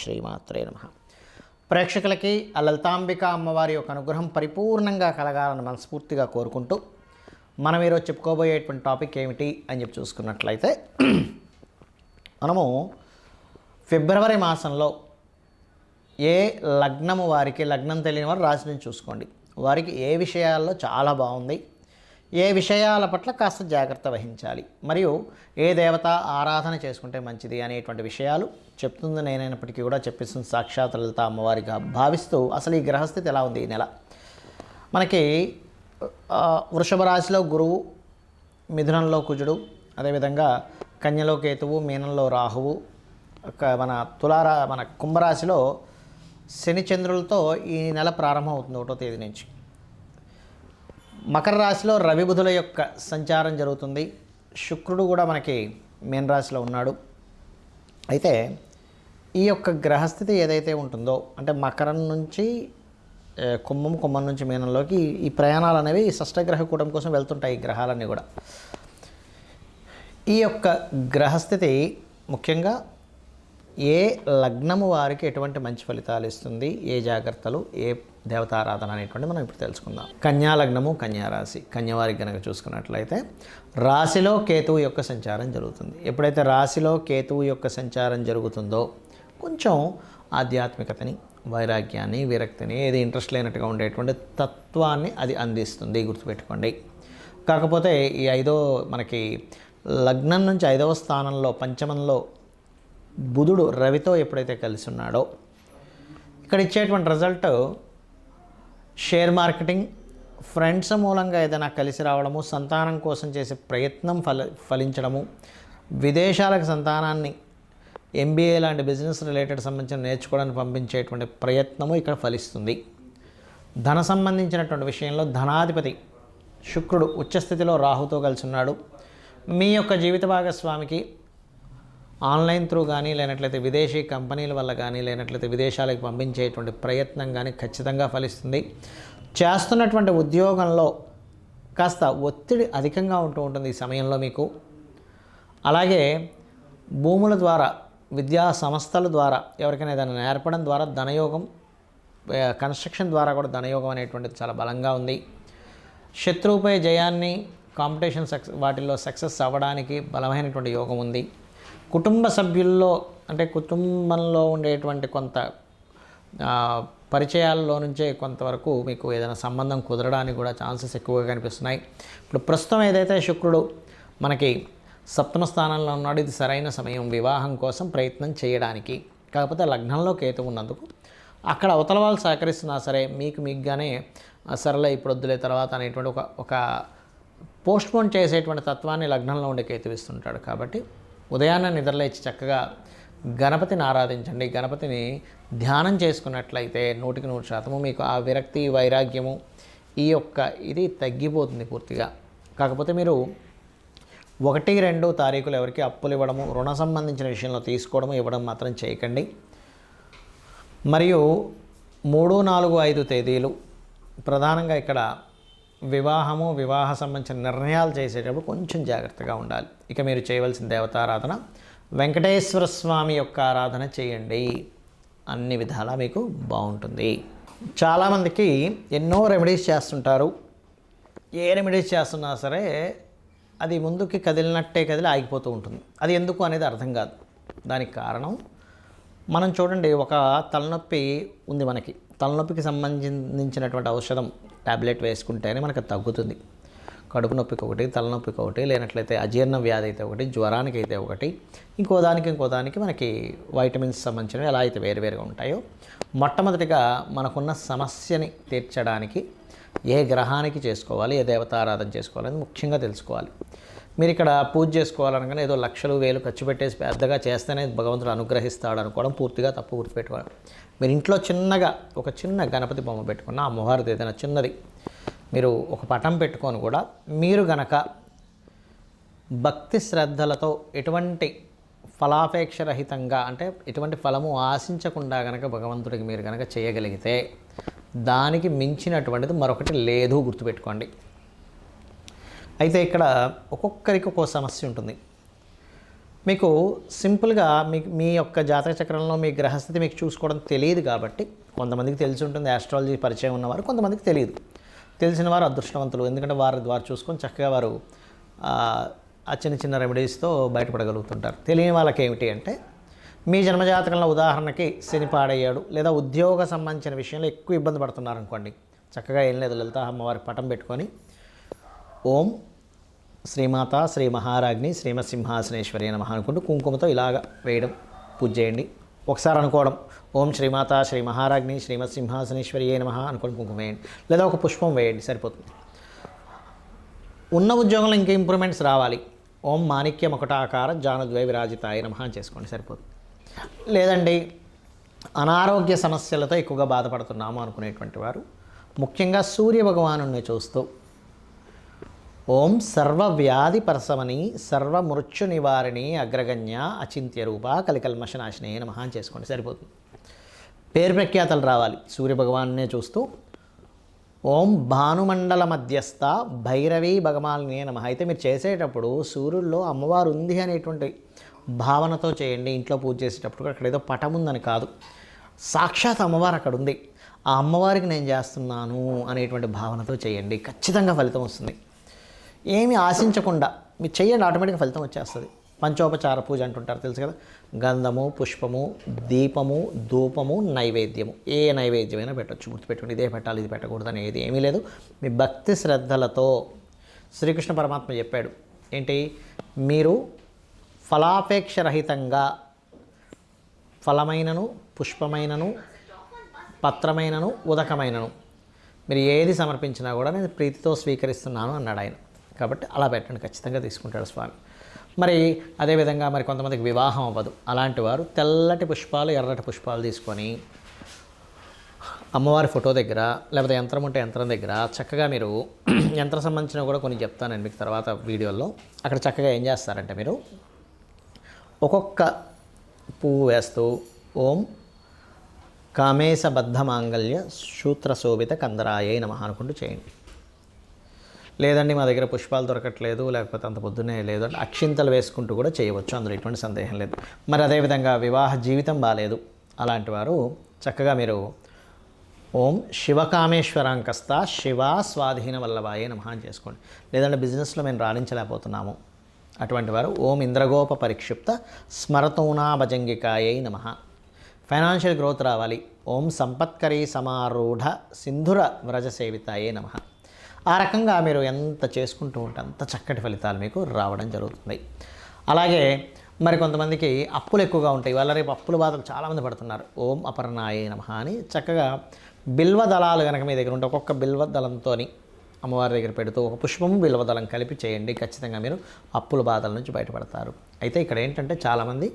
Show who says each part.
Speaker 1: శ్రీమాత్రే నమః. ప్రేక్షకులకి ఆ లలితాంబిక అమ్మవారి యొక్క అనుగ్రహం పరిపూర్ణంగా కలగాలని మనస్ఫూర్తిగా కోరుకుంటూ మనం ఈరోజు చెప్పుకోబోయేటువంటి టాపిక్ ఏమిటి అని చెప్పి చూసుకున్నట్లయితే, మనము ఫిబ్రవరి మాసంలో ఏ లగ్నము వారికి, లగ్నం తెలియని వారు రాశి నుంచి చూసుకోండి, వారికి ఏ విషయాల్లో చాలా బాగుంది, ఏ విషయాల పట్ల కాస్త జాగ్రత్త వహించాలి, మరియు ఏ దేవత ఆరాధన చేసుకుంటే మంచిది అనేటువంటి విషయాలు చెప్తుంది నేనైనప్పటికీ కూడా చెప్పిస్తుంది సాక్షాత్ లలిత అమ్మవారిగా భావిస్తూ, అసలు ఈ గ్రహస్థితి ఎలా ఉంది ఈ నెల. మనకి వృషభ రాశిలో గురువు, మిథునంలో కుజుడు, అదేవిధంగా కన్యలో కేతువు, మీనంలో రాహువు, మన కుంభరాశిలో శని చంద్రులతో ఈ నెల ప్రారంభం అవుతుంది 1వ తేదీ నుంచి. మకర రాశిలో రవి బుధుల యొక్క సంచారం జరుగుతుంది. శుక్రుడు కూడా మనకి మీన రాశిలో ఉన్నాడు. అయితే ఈ యొక్క గ్రహస్థితి ఏదైతే ఉంటుందో, అంటే మకరం నుంచి కుంభం నుంచి మీనంలోకి ఈ ప్రయాణాలు అనేవి షష్టగ్రహ కూటమి కోసం వెళ్తుంటాయి ఈ గ్రహాలన్నీ కూడా. ఈ యొక్క గ్రహస్థితి ముఖ్యంగా ఏ లగ్నము వారికి ఎటువంటి మంచి ఫలితాలు ఇస్తుంది, ఏ జాగ్రత్తలు, ఏ దేవతారాధన అనేటువంటి మనం ఇప్పుడు తెలుసుకుందాం. కన్యా లగ్నము, కన్యా రాశి. కన్యవారికి కనుక చూసుకున్నట్లయితే రాశిలో కేతువు యొక్క సంచారం జరుగుతుంది. ఎప్పుడైతే రాశిలో కేతువు యొక్క సంచారం జరుగుతుందో కొంచెం ఆధ్యాత్మికతని, వైరాగ్యాన్ని, విరక్తిని, ఏది ఇంట్రెస్ట్ లేనట్టుగా ఉండేటువంటి తత్వాన్ని అది అందిస్తుంది, గుర్తుపెట్టుకోండి. కాకపోతే ఈ మనకి లగ్నం నుంచి 5వ స్థానంలో పంచమంలో బుధుడు రవితో ఎప్పుడైతే కలిసి ఉన్నాడో ఇక్కడ ఇచ్చేటువంటి రిజల్ట్ షేర్ మార్కెటింగ్, ఫ్రెండ్స్ మూలంగా ఏదైనా కలిసి రావడము, సంతానం కోసం చేసే ప్రయత్నం ఫలించడము, విదేశాలకు సంతానాన్ని MBA లాంటి బిజినెస్ రిలేటెడ్ సంబంధించిన నేర్చుకోవడానికి పంపించేటువంటి ప్రయత్నము ఇక్కడ ఫలిస్తుంది. ధన సంబంధించినటువంటి విషయంలో ధనాధిపతి శుక్రుడు ఉచ్చస్థితిలో రాహుతో కలిసి ఉన్నాడు. మీ యొక్క జీవిత భాగస్వామికి ఆన్లైన్ త్రూ కానీ, లేనట్లయితే విదేశీ కంపెనీల వల్ల కానీ, లేనట్లయితే విదేశాలకు పంపించేటువంటి ప్రయత్నం కానీ ఖచ్చితంగా ఫలిస్తుంది. చేస్తున్నటువంటి ఉద్యోగంలో కాస్త ఒత్తిడి అధికంగా ఉంటుంది ఈ సమయంలో మీకు. అలాగే భూముల ద్వారా, విద్యా సంస్థల ద్వారా ఎవరికైనా ఏదైనా నేర్పడం ద్వారా ధనయోగం, కన్స్ట్రక్షన్ ద్వారా కూడా ధనయోగం అనేటువంటిది చాలా బలంగా ఉంది. శత్రువుపై జయాన్ని, కాంపిటీషన్ వాటిల్లో సక్సెస్ అవ్వడానికి బలమైనటువంటి యోగం ఉంది. కుటుంబ సభ్యుల్లో, అంటే కుటుంబంలో ఉండేటువంటి కొంత పరిచయాల్లో నుంచే కొంతవరకు మీకు ఏదైనా సంబంధం కుదరడానికి కూడా ఛాన్సెస్ ఎక్కువగా కనిపిస్తున్నాయి. ఇప్పుడు ప్రస్తుతం ఏదైతే శుక్రుడు మనకి 7వ స్థానంలో ఉన్నాడు, ఇది సరైన సమయం వివాహం కోసం ప్రయత్నం చేయడానికి. కాకపోతే లగ్నంలో కేతు ఉన్నందుకు అక్కడ అవతల వాళ్ళు సహకరిస్తున్నా సరే మీకుగానే సరళ ఇప్పుడు వద్దులే తర్వాత అనేటువంటి ఒక పోస్ట్పోన్ చేసేటువంటి తత్వాన్ని లగ్నంలో ఉండే కేతు ఇస్తుంటాడు. కాబట్టి ఉదయాన్నే నిద్రలేచి చక్కగా గణపతిని ఆరాధించండి. గణపతిని ధ్యానం చేసుకున్నట్లయితే 100% మీకు ఆ విరక్తి, వైరాగ్యము ఇది తగ్గిపోతుంది పూర్తిగా. కాకపోతే మీరు 1, 2 తారీఖులు ఎవరికి అప్పులు ఇవ్వడము, రుణ సంబంధించిన విషయంలో తీసుకోవడము, ఇవ్వడం మాత్రం చేయకండి. మరియు 3, 4, 5 తేదీలు ప్రధానంగా ఇక్కడ వివాహము, వివాహ సంబంధించిన నిర్ణయాలు చేసేటప్పుడు కొంచెం జాగ్రత్తగా ఉండాలి. ఇక మీరు చేయవలసిన దేవతారాధన వెంకటేశ్వర స్వామి యొక్క ఆరాధన చేయండి. అన్ని విధాలా మీకు బాగుంటుంది. చాలామందికి ఎన్నో రెమెడీస్ చేస్తుంటారు. ఏ రెమెడీస్ చేస్తున్నా సరే అది ముందుకి కదిలినట్టే కదిలి ఆగిపోతూ ఉంటుంది. అది ఎందుకు అనేది అర్థం కాదు. దానికి కారణం మనం చూడండి, ఒక తలనొప్పి ఉంది మనకి. తలనొప్పికి సంబంధించినటువంటి ఔషధం ట్యాబ్లెట్ వేసుకుంటేనే మనకు తగ్గుతుంది. కడుపు నొప్పికి ఒకటి, తలనొప్పికి ఒకటి, లేనట్లయితే అజీర్ణ వ్యాధి అయితే ఒకటి, జ్వరానికి అయితే ఒకటి, ఇంకో దానికి మనకి వైటమిన్స్ సంబంధించినవి ఎలా అయితే వేరువేరుగా ఉంటాయో, మొట్టమొదటిగా మనకున్న సమస్యని తీర్చడానికి ఏ గ్రహానికి చేసుకోవాలి, ఏ దేవతారాధన చేసుకోవాలని ముఖ్యంగా తెలుసుకోవాలి. మీరు ఇక్కడ పూజ చేసుకోవాలనగానే ఏదో లక్షలు వేలు ఖర్చు పెట్టేసి పెద్దగా చేస్తేనే భగవంతుడు అనుగ్రహిస్తాడు అనుకోవడం పూర్తిగా తప్పు. గుర్తుపెట్టుకోవాలి. మీరు ఇంట్లో చిన్నగా ఒక చిన్న గణపతి బొమ్మ పెట్టుకున్న, అమ్మవారిది ఏదైనా చిన్నది మీరు ఒక పటం పెట్టుకొని కూడా మీరు గనక భక్తి శ్రద్ధలతో ఎటువంటి ఫలాపేక్షరహితంగా, అంటే ఎటువంటి ఫలము ఆశించకుండా గనక భగవంతుడికి మీరు గనక చేయగలిగితే దానికి మించినటువంటిది మరొకటి లేదు, గుర్తుపెట్టుకోండి. అయితే ఇక్కడ ఒక్కొక్కరికి ఒక్కో సమస్య ఉంటుంది. మీకు సింపుల్గా మీ యొక్క జాతక చక్రంలో మీ గ్రహస్థితి మీకు చూసుకోవడం తెలియదు కాబట్టి కొంతమందికి తెలిసి ఉంటుంది ఆస్ట్రాలజీ పరిచయం ఉన్నవారు, కొంతమందికి తెలియదు. తెలిసిన వారు అదృష్టవంతులు, ఎందుకంటే వారి ద్వారా చూసుకొని చక్కగా వారు ఆ చిన్న చిన్న రెమెడీస్తో బయటపడగలుగుతుంటారు. తెలియని వాళ్ళకి ఏమిటి అంటే, మీ జన్మజాతకంలో ఉదాహరణకి శని పాడయ్యాడు, లేదా ఉద్యోగ సంబంధించిన విషయంలో ఎక్కువ ఇబ్బంది పడుతున్నారు అనుకోండి, చక్కగా ఏం లేదు, లలిత అమ్మవారి పటం పెట్టుకొని ఓం శ్రీమాత శ్రీ మహారాజ్ని శ్రీమత్సింహాసనేశ్వరి నమః అనుకుంటూ కుంకుమతో ఇలాగ వేయడం, పూజ చేయండి. ఒకసారి అనుకోవడం ఓం శ్రీమాత శ్రీ మహారాజ్ని శ్రీమత్సింహాసనేశ్వరి నమః అనుకోండి, కుంకుమ వేయండి, లేదా ఒక పుష్పం వేయండి, సరిపోతుంది. ఉన్న ఉద్యోగంలో ఇంకా ఇంప్రూవ్మెంట్స్ రావాలి, ఓం మాణిక్యం ఒకటాకార జానుద్వై విరాజితాయ నమః చేసుకోండి, సరిపోతుంది. లేదండి అనారోగ్య సమస్యలతో ఎక్కువగా బాధపడుతున్నాము అనుకునేటువంటి వారు ముఖ్యంగా సూర్య భగవానుని చూస్తూ ఓం సర్వవ్యాధి పరసమని సర్వమృత్యు నివారిణి అగ్రగణ్య అచింత్య రూప కలికల్మషనాశినే నమః చేసుకోండి, సరిపోతుంది. పేరు ప్రఖ్యాతలు రావాలి, సూర్యభగవాన్నే చూస్తూ ఓం భానుమండల మధ్యస్థ భైరవీ భగవాన్నే నమః. అయితే మీరు చేసేటప్పుడు సూర్యుల్లో అమ్మవారు ఉంది అనేటువంటి భావనతో చేయండి. ఇంట్లో పూజ చేసేటప్పుడు అక్కడ ఏదో పటం ఉందని కాదు, సాక్షాత్ అమ్మవారు అక్కడ ఉంది, ఆ అమ్మవారికి నేను చేస్తున్నాను అనేటువంటి భావనతో చేయండి, ఖచ్చితంగా ఫలితం వస్తుంది. ఏమి ఆశించకుండా మీరు చేయండి, ఆటోమేటిక్గా ఫలితం వచ్చేస్తుంది. పంచోపచార పూజ అంటుంటారు, తెలుసు కదా, గంధము, పుష్పము, దీపము, ధూపము, నైవేద్యము, ఏ నైవేద్యమైనా పెట్టచ్చు, గుర్తుపెట్టుకుని ఇదే పెట్టాలి ఇది పెట్టకూడదు అనేది ఏమీ లేదు. మీ భక్తి శ్రద్ధలతో శ్రీకృష్ణ పరమాత్మ చెప్పాడు ఏంటి, మీరు ఫలాపేక్షరహితంగా ఫలమైనను పుష్పమైనను పత్రమైనను ఉదకమైనను మీరు ఏది సమర్పించినా కూడా నేను ప్రీతితో స్వీకరిస్తున్నాను అన్నాడు ఆయన. కాబట్టి అలా పెట్టండి, ఖచ్చితంగా తీసుకుంటాడు స్వామి. మరి అదేవిధంగా మరి కొంతమందికి వివాహం అవ్వదు, అలాంటి వారు తెల్లటి పుష్పాలు ఎర్రటి పుష్పాలు తీసుకొని అమ్మవారి ఫోటో దగ్గర లేకపోతే యంత్రం ఉంటే యంత్రం దగ్గర చక్కగా మీరు యంత్రం సంబంధించిన కూడా కొన్ని చెప్తాను నేను మీకు తర్వాత వీడియోలో. అక్కడ చక్కగా ఏం చేస్తారంటే మీరు ఒక్కొక్క పువ్వు వేస్తూ ఓం కామేశబద్ధ మాంగళ్య సూత్రశోభిత కందరాయ నమః అనుకుంటూ చేయండి. లేదండి మా దగ్గర పుష్పాలు దొరకట్లేదు, లేకపోతే అంత పొద్దున్నే లేదు అంటే అక్షింతలు వేసుకుంటూ కూడా చేయవచ్చు, అందులో ఎటువంటి సందేహం లేదు. మరి అదేవిధంగా వివాహ జీవితం బాగాలేదు, అలాంటి వారు చక్కగా మీరు ఓం శివకామేశ్వరాంకస్త శివ స్వాధీన వల్లభాయే నమః అని చేసుకోండి. లేదంటే బిజినెస్లో మేము రాణించలేకపోతున్నాము, అటువంటి వారు ఓం ఇంద్రగోప పరిక్షిప్త స్మరతూనా భజంగికాయై నమః. ఫైనాన్షియల్ గ్రోత్ రావాలి, ఓం సంపత్కరీ సమారూఢ సింధుర వ్రజ సేవితాయే నమః. ఆ రకంగా మీరు ఎంత చేసుకుంటూ ఉంటే అంత చక్కటి ఫలితాలు మీకు రావడం జరుగుతుంది. అలాగే మరి కొంతమందికి అప్పులు ఎక్కువగా ఉంటాయి, వాళ్ళ రేపు అప్పుల బాధలు చాలామంది పడుతున్నారు, ఓం అపర్ణాయే నమః అని చక్కగా బిల్వ దళాలు కనుక మీ దగ్గర ఉంటే ఒక్కొక్క బిల్వ దళంతో అమ్మవారి దగ్గర పెడుతూ ఒక పుష్పము బిల్వ దళం కలిపి చేయండి, ఖచ్చితంగా మీరు అప్పుల బాధల నుంచి బయటపడతారు. అయితే ఇక్కడ ఏంటంటే చాలామంది